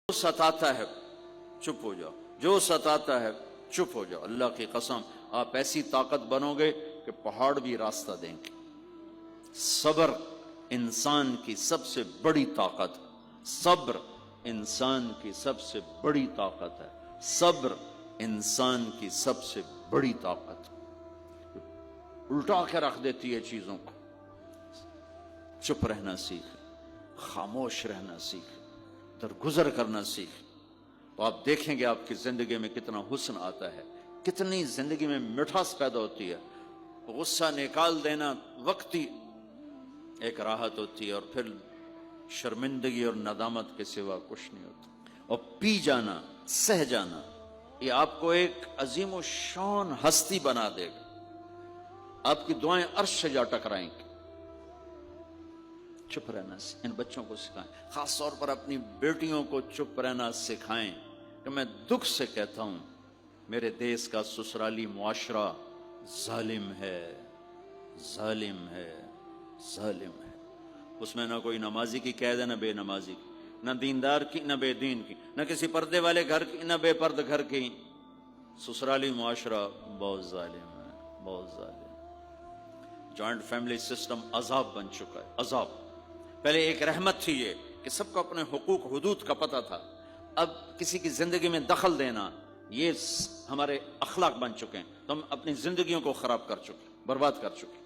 ستاتا ہے چپ ہو جاؤ، جو ستاتا ہے چپ ہو جاؤ۔ اللہ کی قسم آپ ایسی طاقت بنو گے کہ پہاڑ بھی راستہ دیں گے۔ صبر انسان کی سب سے بڑی طاقت ہے، صبر انسان کی سب سے بڑی طاقت ہے، صبر انسان کی سب سے بڑی طاقت ہے، الٹا کے رکھ دیتی ہے چیزوں کو۔ چپ رہنا سیکھ، خاموش رہنا سیکھ، درگزر کرنا سیکھ، تو آپ دیکھیں گے آپ کی زندگی میں کتنا حسن آتا ہے، کتنی زندگی میں مٹھاس پیدا ہوتی ہے۔ غصہ نکال دینا وقتی ایک راحت ہوتی ہے، اور پھر شرمندگی اور ندامت کے سوا کچھ نہیں ہوتا۔ اور پی جانا، سہ جانا، یہ آپ کو ایک عظیم و شان ہستی بنا دے گا۔ آپ کی دعائیں عرش سے جا ٹکرائیں گی۔ چپ رہنا ان بچوں کو سکھائیں، خاص طور پر اپنی بیٹیوں کو چپ رہنا سکھائیں کہ میں دکھ سے کہتا ہوں میرے دیس کا سسرالی معاشرہ ظالم ہے، ظالم ہے، ظالم ہے۔ اس میں نہ کوئی نمازی کی قید ہے، نہ بے نمازی کی، نہ دیندار کی، نہ بے دین کی، نہ کسی پردے والے گھر کی، نہ بے پرد گھر کی۔ سسرالی معاشرہ بہت ظالم ہے، بہت ظالم۔ جوائنٹ فیملی سسٹم عذاب بن چکا ہے، عذاب۔ پہلے ایک رحمت تھی یہ کہ سب کو اپنے حقوق حدود کا پتہ تھا، اب کسی کی زندگی میں دخل دینا یہ ہمارے اخلاق بن چکے ہیں، تو ہم اپنی زندگیوں کو خراب کر چکے، برباد کر چکے۔